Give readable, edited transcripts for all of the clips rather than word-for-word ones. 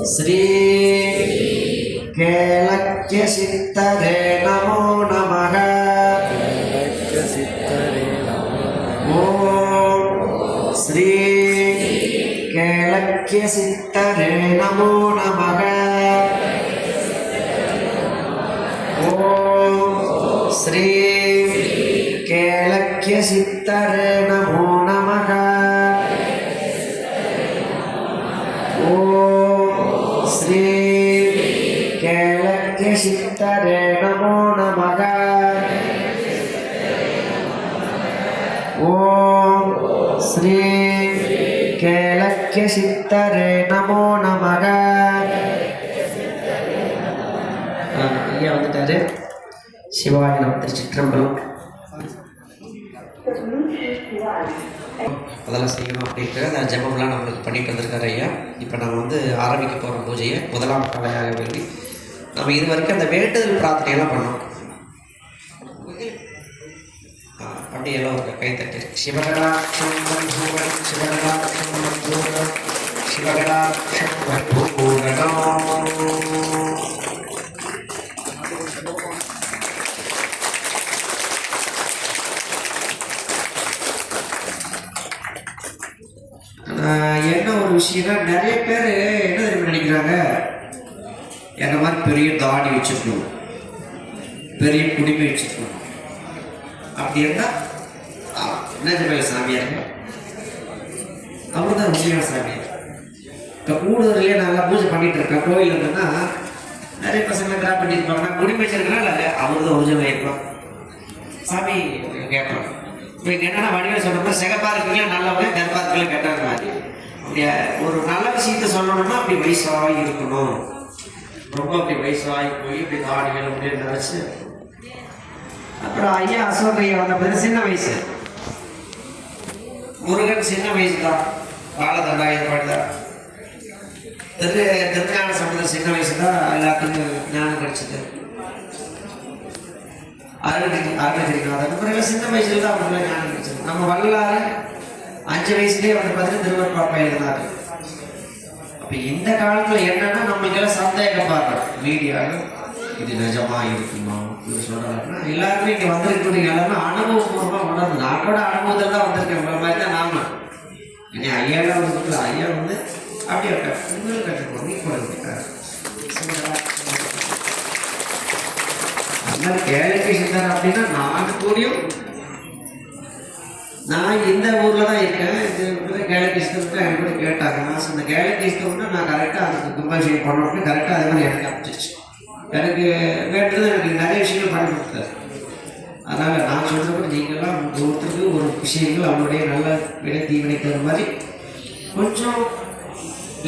श्री केलक्य सिद्धरे नमो नमः। ओम श्री केलक्य सिद्धरे नमो नमः। ओम श्री केलक्य सिद्धरे नमो नमः। ओम श्री केलक्य सिद्धरे नमो नमः। ओम श्री केलक्य सिद्धरे नमो नमः। ஐயா வந்துட்டாரு. சிவாய நம. திருச்சிற்றம்பலம். அதெல்லாம் செய்யணும் அப்படின்ட்டு அந்த ஜெபம்லாம் நம்மளுக்கு பண்ணிட்டு வந்திருக்காரு ஐயா. இப்போ நம்ம வந்து ஆரம்பிக்க போகிற பூஜையை முதலாம் காலையாக வேண்டி நம்ம இது வரைக்கும் அந்த வேண்டுதல் பிரார்த்தனையெல்லாம் பண்ணோம். அப்படி எல்லாம் ஒரு கைத்தட்டு. சிவகடாட்சம் சிவகடாட்சம் சிவகடாட்சம் என்ன ஒரு விஷயம்னா, நிறைய பேர் என்ன தெரியும் நினைக்கிறாங்க, என்ன மாதிரி பெரிய தாடி வச்சுருக்கணும், பெரிய குடிமை வச்சுருக்கணும். அப்படி இருந்தால் என்ன சாமியார் அவர் தான் உண்மையான சாமியார். இப்போ கூடுதலையே நல்லா பூஜை பண்ணிட்டு இருக்கேன் கோயில் இருந்தேன்னா நிறைய பசங்களை கிராப் பண்ணியிருப்பாங்க. நான் குடிமை வச்சிருக்கேன்னா இல்லை அவர் தான் ஒரிஜினல் இருப்பான் சாமி கேட்கலாம். இப்போ இங்கே என்னென்னா வடிவில் சொல்கிற மாதிரி சிகப்பாக இருக்கீங்க நல்லவங்க, கருப்பாக இருக்கீங்க கேட்டாங்க மாதிரி. அப்படி ஒரு நல்ல விஷயத்த சொல்லணும்னா அப்படி வயசாகி இருக்கணும். ரொம்ப அப்படி வயசாகி போய் இப்படி தாடிகள் அப்படின்னு நினச்சி. அப்புறம் ஐயா அசோக் ஐயா வந்த பிறகு சின்ன வயசு, முருகன் சின்ன வயசு தான், காலதண்டா ஏற்பாடு தான். திருஞான சம்பந்தர் சின்ன வயசு தான் எல்லாத்துக்கும் ஞானம் கிடைச்சது. அருணகிரிநாதன் பிறகு சின்ன வயசுல தான் அவங்களுக்கு ஞானம் கிடைச்சது. நம்ம வள்ளலாறு 5 வயசுலேயே வந்து பார்த்தீங்கன்னா திருவருட்பாப்பா எழுதினாரு. அப்போ இந்த காலத்தில் என்னன்னா நம்மளுக்கெல்லாம் சந்தேகம் பார்க்கணும். மீடியாவில் இது நிஜமாக இருக்குமா இது சொல்கிறாங்கன்னா எல்லாருமே இங்கே வந்திருக்கக்கூடிய எல்லாருமே அனுபவபூர்வமாக உணர்ந்து. நான் கூட அனுபவத்தில் தான் வந்திருக்கேன். உங்களை மாதிரி தான் நாம இனி ஐயாலாம் வந்து ஐயா வந்து அப்படியே உங்களுக்கு கற்றுக்கணும். நீ போயிருக்காரு அதனால கேலக்சி சித்தர் அப்படின்னா நான் கூடியும் நான் இந்த ஊரில் தான் இருக்கேன். இது கேலக்சி சித்தர் எனக்கு கூட கேட்டாங்க. நான் சொன்ன கேலக்சி சித்தர்னா நான் கரெக்டாக அதுக்கு கும்பாபிஷேகம் பண்ணணும் கரெக்டாக அதே மாதிரி எனக்கு அமைச்சிச்சு. எனக்கு வேண்டது எனக்கு நிறைய விஷயங்கள் பண்ணி கொடுத்தாரு. அதனால் நான் சொல்கிறப்ப நீங்கள்லாம் ஒருத்தருக்கு ஒரு விஷயங்கள் அவங்களுடைய நல்ல வினை தீவினை தர மாதிரி கொஞ்சம்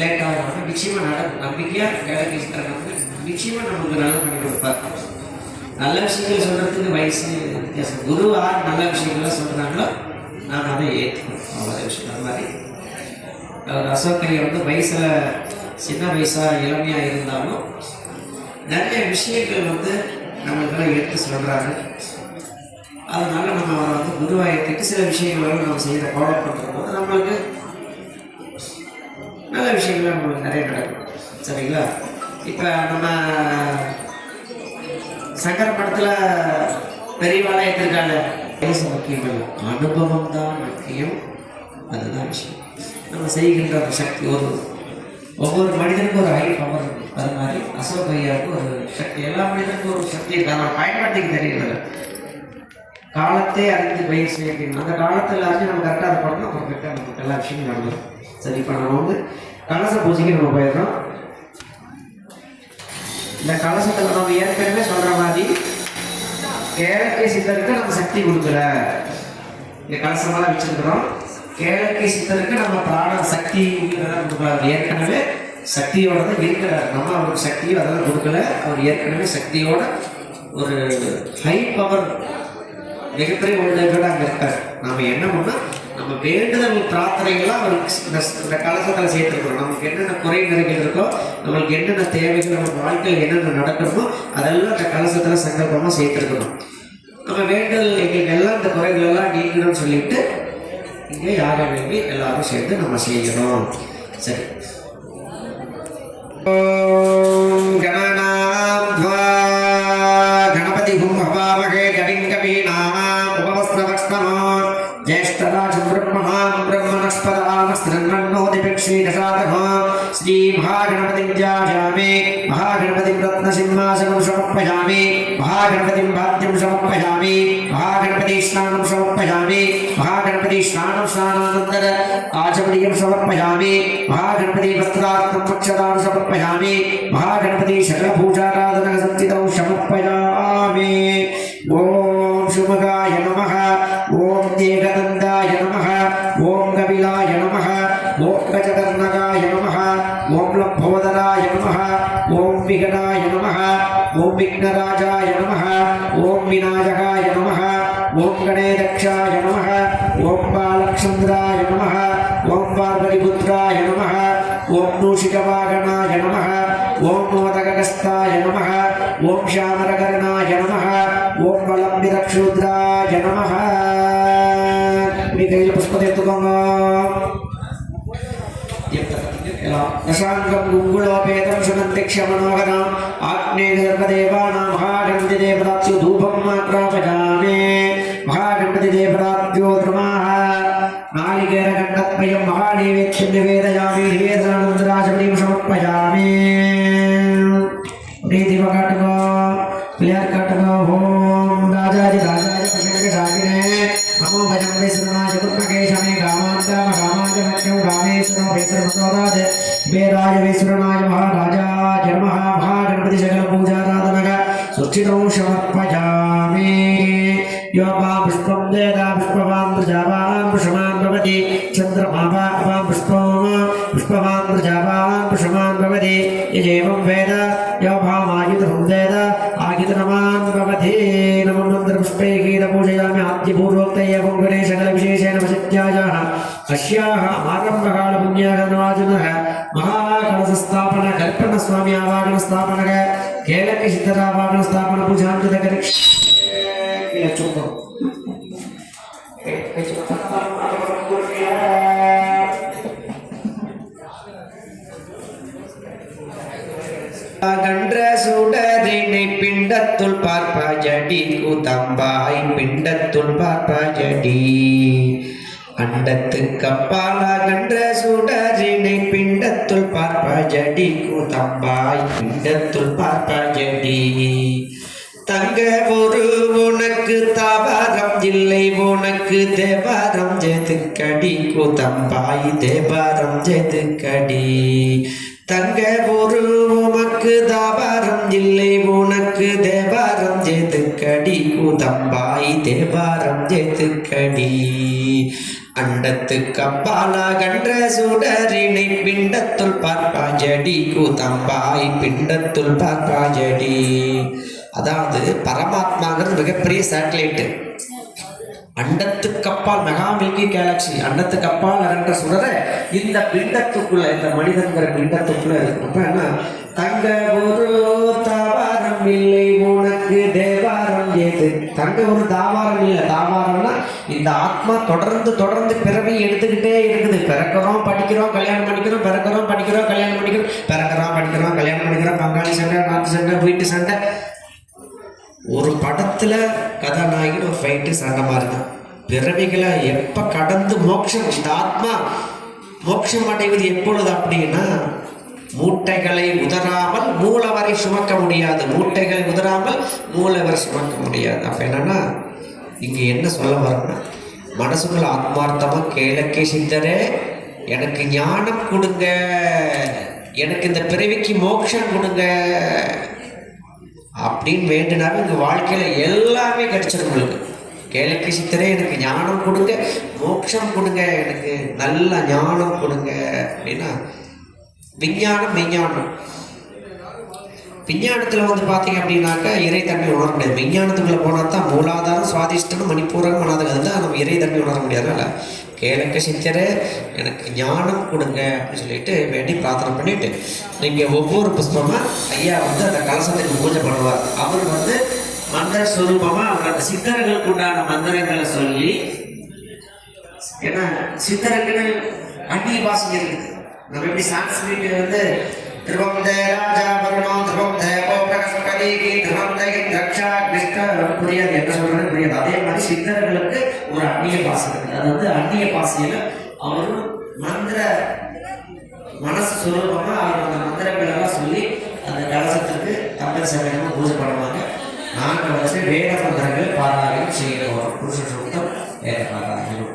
லேட்டாக ஆகணும். நிச்சயமாக நடக்கும். நம்பிக்கையாக கேலக்சி சித்தர் வந்து நிச்சயமாக நமக்கு நல்லா பண்ணி கொடுப்பார். நல்ல விஷயங்கள் சொல்கிறதுக்கு வயசு வித்தியாசம். குரு யார் நல்ல விஷயங்கள்லாம் சொல்கிறாங்களோ நாம் அதை ஏற்றுக்கணும். அவ்வளோ விஷயம். அது மாதிரி அவர் அசோக்கரை வந்து வயசில் சின்ன வயசாக இளமையாக இருந்தாலும் நிறைய விஷயங்கள் வந்து நம்மளுக்கெல்லாம் எடுத்து சொல்கிறாங்க. அதனால நம்ம அவரை வந்து குருவாக ஏற்றுட்டு சில விஷயங்களும் நம்ம செய்கிற ஃபாலோ பண்ணுற போது நம்மளுக்கு நல்ல விஷயங்கள் நம்மளுக்கு நிறைய நடக்கும். சரிங்களா? இப்போ நம்ம சங்கர படத்தில் பெரியவாளையத்திற்கான பேச முக்கியம், அனுபவம் தான் முக்கியம். அதுதான் விஷயம். நம்ம செய்கின்ற ஒரு சக்தி, ஒவ்வொரு மனிதனுக்கும் ஒரு ஹை பவர். அது மாதிரி அசோக் ஐயாவுக்கு ஒரு சக்தி, எல்லா மனிதனுக்கும் ஒரு சக்தி இருக்கு. அதை பயன்படுத்திக்க தெரியல. காலத்தை அறிந்து பயிர் செய்யணும். அந்த காலத்தில் எல்லாத்தையும் நம்ம கரெக்டாக அதை பண்ணணும். அப்புறம் கரெக்டாக நமக்கு எல்லா விஷயமும் நடக்கும். சரி, இப்போ நம்ம வந்து கலச பூஜைக்கு நம்ம போயிடுறோம். இந்த கலசத்தில் நம்ம ஏற்கனவே சொல்கிற மாதிரி கேலக்சி சித்தருக்கு நம்ம சக்தி கொடுக்கல. இந்த கலசமெல்லாம் வச்சுருக்கிறோம். கேலக்சி சித்தருக்கு நம்ம பிராண சக்தி கொடுக்கல. ஏற்கனவே சக்தியோட தான் இருக்கிறார். நம்ம அவருக்கு சக்தியும் அதெல்லாம் கொடுக்கல. அவர் ஏற்கனவே சக்தியோட ஒரு ஹை பவர் மிகப்பெரிய உலகோட அங்கே இருக்கார். நம்ம என்ன பண்ணால் நம்ம வேண்டுதல் பிரார்த்தனைகள்லாம் அவருக்கு இந்த கலசத்தில் சேர்த்துருக்கிறோம். நமக்கு என்னென்ன குறை நிறைகள் இருக்கோ, நம்மளுக்கு என்னென்ன தேவைகள், நம்ம வாழ்க்கையில் என்னென்ன நடக்கணுமோ அதெல்லாம் இந்த கலசத்தில் சங்கல்பமாக சேர்த்துருக்கணும். நம்ம வேண்டுதல் எங்களுக்கு எல்லாம் இந்த குறைகள் எல்லாம் நீங்கணும்னு சொல்லிட்டு இங்கே யாக வேண்டி எல்லாரும் சேர்ந்து நம்ம செய்யணும். சரி, श्री महागणपतिं ध्यायामि महागणपतिं रत्नसिंहासनं समर्पयामि महागणपतिं भात्यं समर्पयामि महागणपति स्नानं समर्पयामि महागणपति स्नानानंतर आचमनीयं समर्पयामि महागणपति वस्त्रार्थं पक्षदानं समर्पयामि महागणपति सकलपूजाराधनः संचितौ समर्पयामि। ओम शुभगाय नमः ओम एकदन्ताय नमः ओम कपिलाय नमः ओम गजकर्णकाय नमः ओम लंबोदराय नमः ओम विघ्नाय नमः ओम विघ्नराजाय नमः ओम विनायकाय नमः ओम गणेशक्षाय नमः ओम बालचन्द्राय नमः ओम पार्वतीपुत्राय नमः ओम मूषिकवाहनाय नमः ओम मोदकहस्ताय नमः ओम श्यामरकर्णाय नमः ओम बलम्बितक्षुद्राय नमः। दशांगं गुंगुलोपेतं सुगन्धिक्षमनोहरम् आग्नेयदेवानां महागणपतिदेवताभ्यो धूपम् आग्रापयामि महागणपतिदेवताभ्यो द्रुमाः नारिकेलखण्डद्वयं महानैवेद्यं निवेदयामि निवेदनानन्तराचमनीं समर्पयामि। प्रीतिमकटको क्लियरकटको ओम राजाधिराजाय प्रसन्नशाकिने नमो भजं विष्णुनाय कुर्मकेशमे कामाय मह्यं कामेश्वरो वेराय विष्णुनाय महाराजाय नमः महागणपति सकल पूजाराधनः सुचितौ समर्पयामि। यो वां पुष्पं वेदा पुष्पवान् प्रजावान् पुष्पवान् भवति चन्द्रमा वां पुष्पवान् प्रजावान् पुष्पवान् भवति यजेवं वेद यो भामायुधं वेद आयुधनवान् भवति। नमो मन्त्रपुष्पैः गीतपूजयामि आद्यपूर्वोक्तये एवं गणेशकलविशेषेण वसत्यायाः अस्याः आरम्भकालपुण्यागणवाचनः महाकलशस्थापन कल्पनस्वामी आवागणस्थापनः केलकसिद्धरावागणस्थापन पूजां च கன்ற சுடரினை பிண்டத்துள் பார்ப்பாயடி கூதம்பாய் பிண்டத்துள் பார்ப்பாயடி அண்டத்து கப்பால கன்ற சுடரினை பிண்டத்துள் பார்ப்பாயடி கூதம்பாய் பிண்டத்துள் பார்ப்பாயடி தங்க ஒரு உனக்கு தாவாரம் இல்லை உனக்கு தேவாரம் ஜெதுக்கடி கூதம்பாய் தேவாரம் ஜெதுக்கடி தங்க ஒரு உமக்கு தாவாரம் இல்லை உனக்கு தேவாரம் ஜெதுக்கடி கூதம்பாய் தேவாரம் ஜெதுக்கடி அண்டத்து கப்பால கன்ற சுடரினை பிண்டத்துள் பார்ப்பாயடி கூதம்பாய் பிண்டத்துள் பார்ப்பாயடி. அதாவது பரமாத்மாங்கிறது மிகப்பெரிய சேட்டலைட்டு. அண்டத்துக்கு அப்பால் மெகா மில்கி கேலக்சி அண்டத்துக்கு அப்பால் அகன்ற சுடரை இந்த பிண்டத்துக்குள்ள இந்த மனிதன்கிற பிண்டத்துக்குள்ள இருக்கிறப்ப என்ன தங்க ஒரு தாவாரம் இல்லை உனக்கு தேவாரம் ஏது. தங்க ஒரு தாவாரம் இல்லை. தாவாரம்னா இந்த ஆத்மா தொடர்ந்து தொடர்ந்து பிறவி எடுத்துக்கிட்டே இருக்குது. பிறக்கிறோம் படிக்கிறோம் கல்யாணம் பண்ணிக்கிறோம் பிறக்கிறோம் படிக்கிறோம் கல்யாணம் பண்ணிக்கிறோம் பிறக்கிறோம் படிக்கிறோம் கல்யாணம் பண்ணிக்கிறோம் பங்காளி சண்டை நாட்டு சண்டை வீட்டு சண்டை. ஒரு படத்துல கதாநாயகன் ஒரு ஃபைட்டு சண்டை மாறுது. பிறவிகளை எப்ப கடந்து மோட்சம் இந்த ஆத்மா மோட்சம் அடைவது எப்பொழுது அப்படின்னா மூட்டைகளை உதறாமல் மூலவரை சுமக்க முடியாது. மூட்டைகளை உதறாமல் மூலவரை சுமக்க முடியாது. அப்ப என்னன்னா இங்க என்ன சொல்ல வரணும்னா மனசுக்குள்ள ஆத்மார்த்தமா கேளக்கே சித்தரே எனக்கு ஞானம் கொடுங்க, எனக்கு இந்த பிறவிக்கு மோட்சம் கொடுங்க அப்படின்னு வேண்டினாலும் இங்கே வாழ்க்கையில் எல்லாமே கிடைச்சிடும் உங்களுக்கு. கேளக்கி சித்தரே எனக்கு ஞானம் கொடுங்க மோட்சம் கொடுங்க எனக்கு நல்ல ஞானம் கொடுங்க அப்படின்னா விஞ்ஞானம் விஞ்ஞானம் விஞ்ஞானத்தில் வந்து பார்த்தீங்க அப்படின்னாக்கா இறைத்தன்மை உணர முடியாது. விஞ்ஞானத்துக்குள்ளே போனால் தான் மூலாதாரம் சுவாதிஷ்டம் மணிப்பூரகம் மனாதகம் அதுதான் நம்ம இறைத்தன்மை உணர முடியாதுல்ல. கேளக்க சித்தரே எனக்கு ஞானம் கொடுங்க அப்படின்னு சொல்லிட்டு வேண்டி பிரார்த்தனை பண்ணிட்டு நீங்கள் ஒவ்வொரு புஷ்பமாக ஐயா வந்து அந்த கலசத்துக்கு பூஜை பண்ணுவார். அவர் வந்து மந்திர ஸ்வரூபமாக அவர் அந்த சித்தர்களுக்கு உண்டான மந்திரங்களை சொல்லி, ஏன்னா சித்தர்கள் அந்நிய பாஷை இருக்குது. நம்ம எப்படி சான்ஸ்கிரிட் வந்து திருவம் ராஜா வருணம் திருவம் தேவோ பிரகஸ்பதிக்கு திருவம் ரக்ஷா கிருஷ்ண புரியாது என்ன சொல்றது புரியாது. அதே மாதிரி சித்தர்களுக்கு ஒரு அந்நிய பாசை இருக்குது. அது வந்து அந்நிய பாசையில அவரும் மந்திர மனசு சுரூபமாக அவங்க அந்த மந்திரங்களெல்லாம் சொல்லி அந்த கலசத்துக்கு தமிழ் சமயமாக பூஜை பண்ணுவாங்க. நாங்கள் வந்து வேத மந்திரங்கள் பாராயணம் செய்கிறோம். புருஷ சூக்தம் வேத பாராயணம்.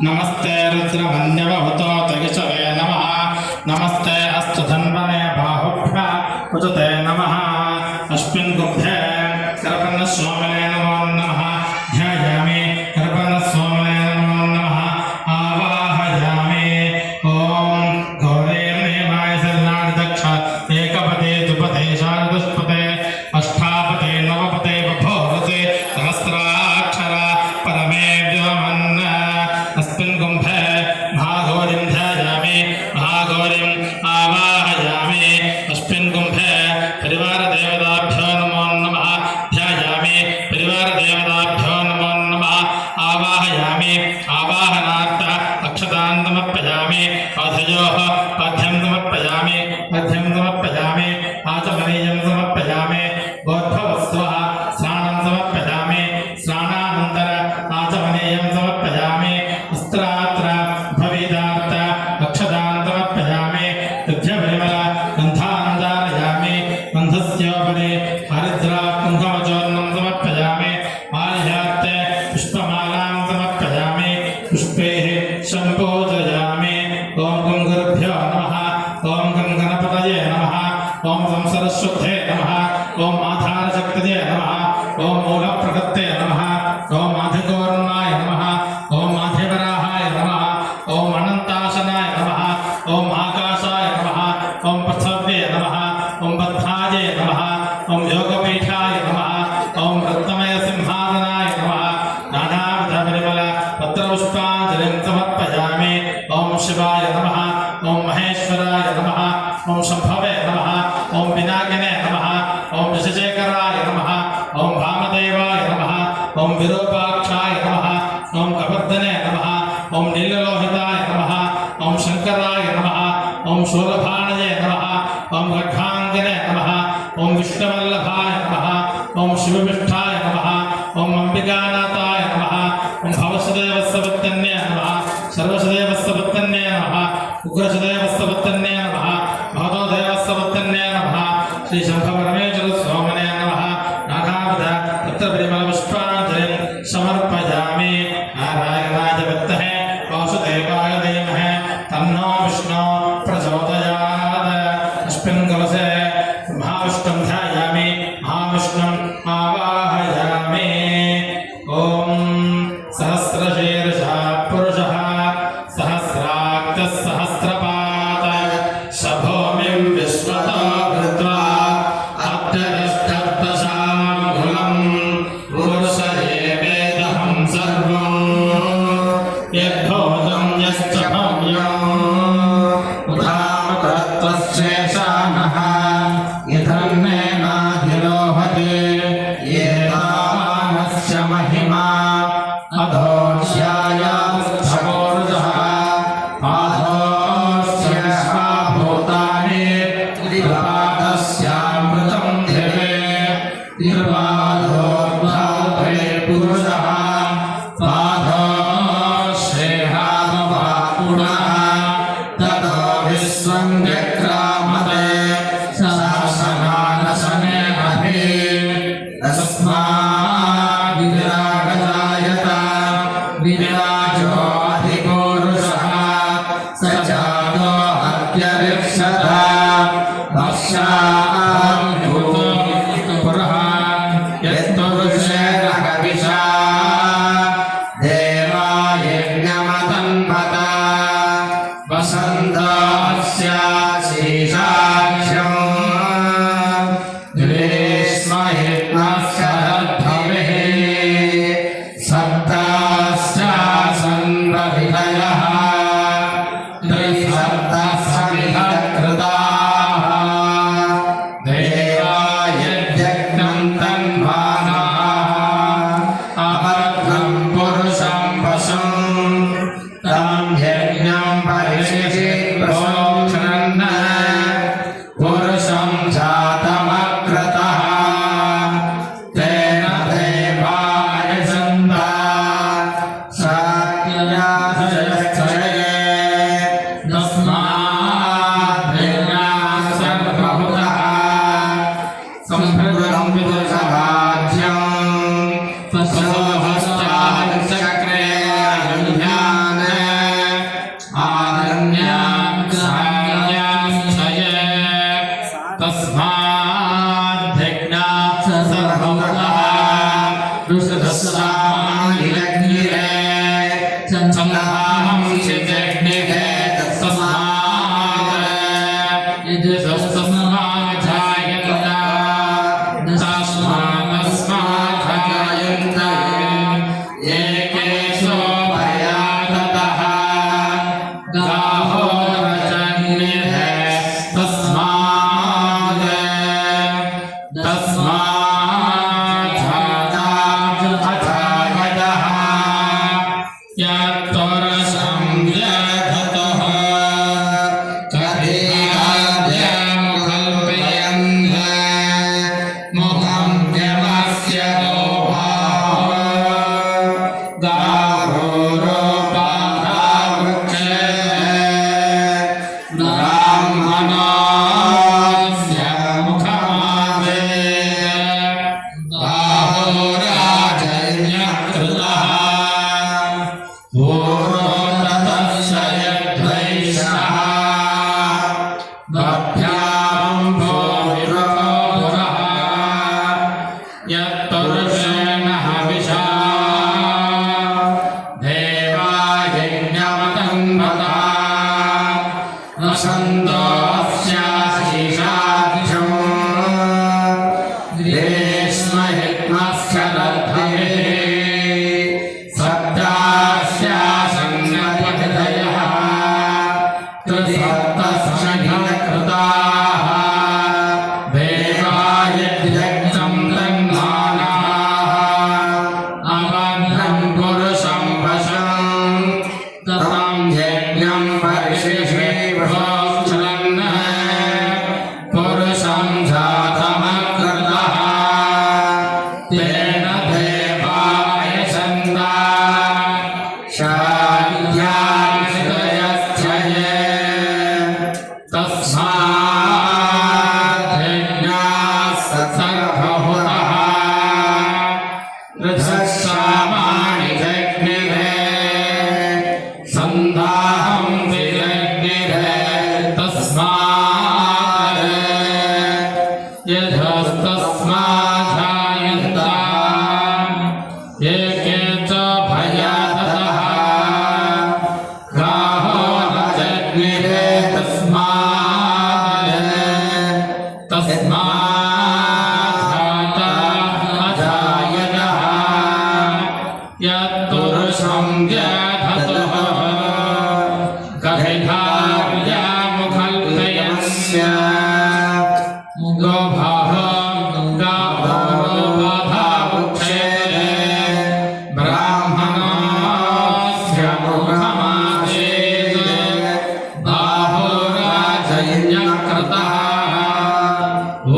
नमस्ते रुद्रवन्यवहुतो तगिषवे नमः। नमस्ते अस्तु धन्वने बाहुभ्य उचते नमः। अस्मिन् गुब्धे कर्पणस्वामिने नमो नमः। ध्यायामि कर्पणस्वामिने नमो नमः। आवाहयामि ॐ गौरीर्निमाय शरणादक्ष एकपदे द्विपदे शारदुष्पदे अष्टापदे नवपदे बभोरते सहस्राक्षर परमे व्योमन् अस्मिन् कुम्भे महागौरीं ध्यायामि महागौरीम् आवाहयामि। अस्मिन् कुम्भे परिवारदेवताभ्यो नमो नमः। ध्यायामि परिवारदेवताभ्यो नमो नमः। आवाहयामि आवाहनार्थ अक्षतान् समर्पयामि। पादयोः पाद्यं समर्पयामि पाद्यं समर्पयामि आचमनीयं समर्पयामि। गोत्फवस्वः स्नानं समर्पयामि स्नानानन्तर आचमनीयं समर्पयामि। वस्त्रात्र भविदार्थ अक्षतान् समर्पयामि। युध्यपरिमल गन्धान् धारयामि। गन्धस्योपरि हरिद्रा कुङ्कुमचूर्णं समर्पयामि। माल्यार्थे पुष्पमालां समर्पयामि। पुष्पैः सम्पूजयामि। ॐ गं गुरुभ्यो नमः। ॐ गं गणपतये नमः। ॐ संसरस्वते नमः। ॐ आधारशक्तये नमः। ॐ मूलप्रकृते नमः। ॐ आधिकौर्णाय नमः। ॐ आधिवराहाय नमः। ॐ अनन्ताशनाय नमः। ॐ आकाशाय नमः। ॐ पृथिव्ये नमः। ॐ बद्धाये नमः। ॐ योगपीठाय नमः। ॐ रत्नमयसिंहासनाय नमः। नानाविधपरिमल पत्रपुष्पाञ्जलिं समर्पयामि। ॐ शिवाय नमः। ॐ महेश्वराय नमः। ॐ शम्भवे नमः। ॐ पिनाकिने नमः। ॐ विशेखराय नमः। ॐ वामदेवाय नमः। ॐ विरूपाक्षाय नमः। ॐ कवर्धने नमः। ॐ नीललोहिताय नमः। ॐ शङ्कराय नमः। ॐ शूलभाणये नमः। ॐ खड्गाङ्गने नमः। ॐ विष्णुवल्लभाय नमः। ॐ शिवविष्ठाय नमः। ॐ अम्बिकानाथाय नमः। ॐ भवसुदेवस्सवत्तन्ये नमः। सर्वसुदेवस्सवत्तन्ये नमः। उग्रसुदेवस्सवत्तन्ये नमः। भवतोदेवस्सवत्तन्ये नमः। श्री शम्भपरमेश्वर स्वामिने नमः। नानाविध पत्रपरिमलपुष्पाञ्जलिं समर्पयामि। नारायणाय विद्महे वासुदेवाय धीमहि तन्नो विष्णु प्रचोदयात्। अस्मिन् कलशे महाविष्णुं ध्यायामि महाविष्णुम् आवाहयामि। ॐ सहस्रशीर्षः पुरुषः सहस्राक्तः सहस्रपात् सभूमिं विश्वतो कृत्वा अत्यतिष्ठत्तशाङ्कुलम् पुरुषयेवेदहं सर्वं यद्भूतं यश्च भव्यम् उदामकृत्वशेषानः यथन्नेनाधिरोहते एतावानस्य महिमा अधोक्ष्यायास्थपूर्जः पादोऽस्य भूतानि त्रिपादस्यामृतं दिवे त्रिपादोर्भावे पुरुषः पादोऽश्रेहामवा पुनः ततो विश्वं व्यक्रामद छन्दोऽस्याशिषाख्यम् ग्रीष्महित्मस्करद्भिः सद्यास्यासन्नपतिदयः त्रिसप्तस्महितकृताः देवायज्ञं तन्मानाः अबद्धं पुरुषं वशम् ततं यज्ञं परिशिषेभोक्षरन् पुरुषं जातमकृतः तेन देवाय छन्दा शान्त्याश्रयस्थये तस्मात् यज्ञाः सर्वभूतः ऋषसामानि जग्निरे सन्दाहं विजग्निरे तस्मात् यथस्तस्मात् जायन्ता एके च भयातः गाहो न जग्निरे तस्मात् जाता अजायतः यत्पुरुषं व्याधतः कविधार्यामुखल्पयस्य गोभाः गावोपाधावक्षेरे ब्राह्मणस्य मुखमासेत् बाहुराजयज्ञकृतः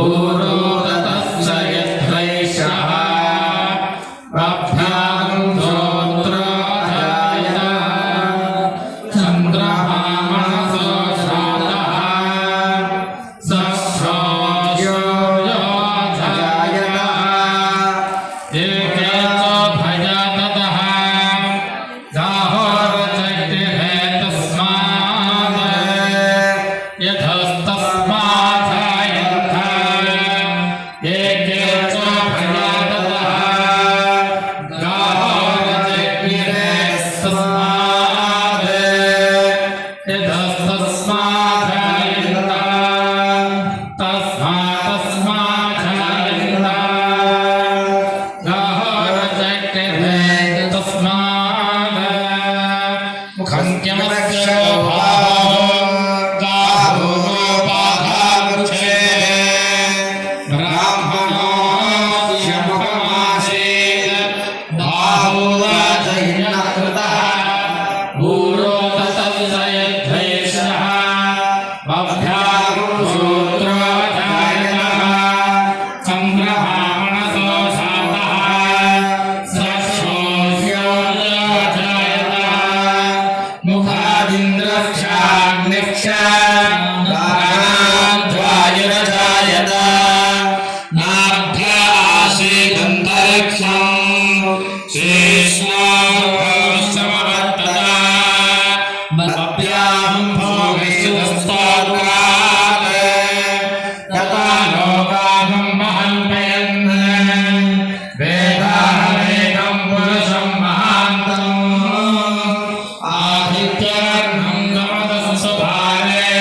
ऊरोदतस्य यद्वैश्यः चन्द्रमामनसो जातः सश्रोयो जायतः एके च भयततः गाहोर्जग्निरे तस्मात् यथस्तस्मात् जायन्तः एके च भयततः गाहोर्जग्निरे तस्मात् यथस्तस्मात् जायन्तः तस्मात् जायन्तः गाहोर्जग्निरे तस्मात् मुखं किमस्य भावो गावोपाधावक्षेरे ब्राह्मणस्य मुखमासेत् बाहुराजयज्ञकृतः ऊरोदतस्य यद्वैश्यः बभ्यागुशूत्रो जायतः चन्द्रमामनसो जातः सश्रोयो जायतः मुखादिन्द्रश्चाग्निश्च प्राणाद्वायुरजायत नाभ्या आसीदन्तरिक्षम् शेषनागोश्चमवर्तता बभ्याहं भोगैस्तस्तात्काल तथा लोकाहं महल्पयन् वेदाहमेकं पुरुषं महान्तम् आदित्यवर्णं गमतसुभारे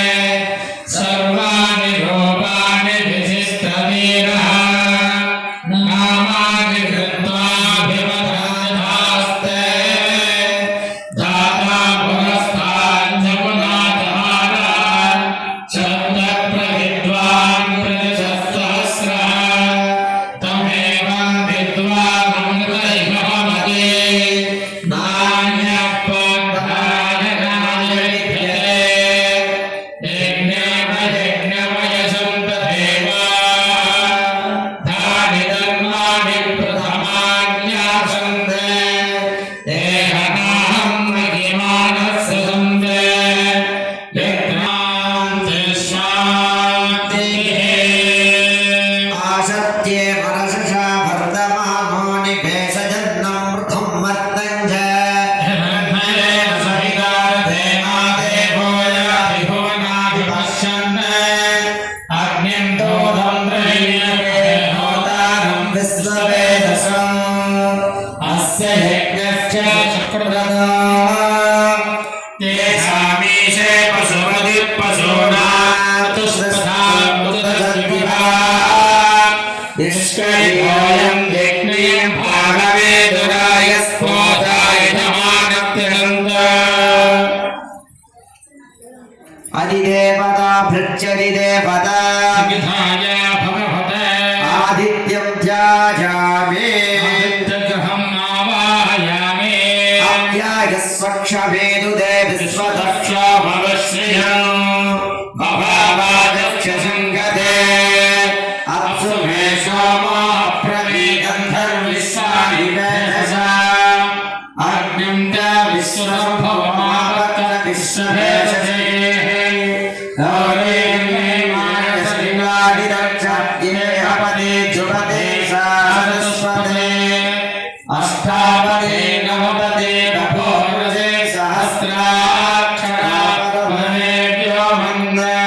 अधिदेवता भृत्यधिदेवता सिद्धाय भगवते आदित्यं ध्यायामि आदित्यग्रहं आवाहयामि अव्यायस्वक्षवेदुदे विश्वदक्ष भवश्रियं भवावादक्ष संगते अप्सु मे सोमो अप्रवीगन्धर्विस्सानि वेदसा अग्निं च विश्वसम्भवमावत्त विश्वभेषजे अष्टावदे नवपदे कपोरसे सहस्राक्षरा परमेभ्यो वन्दे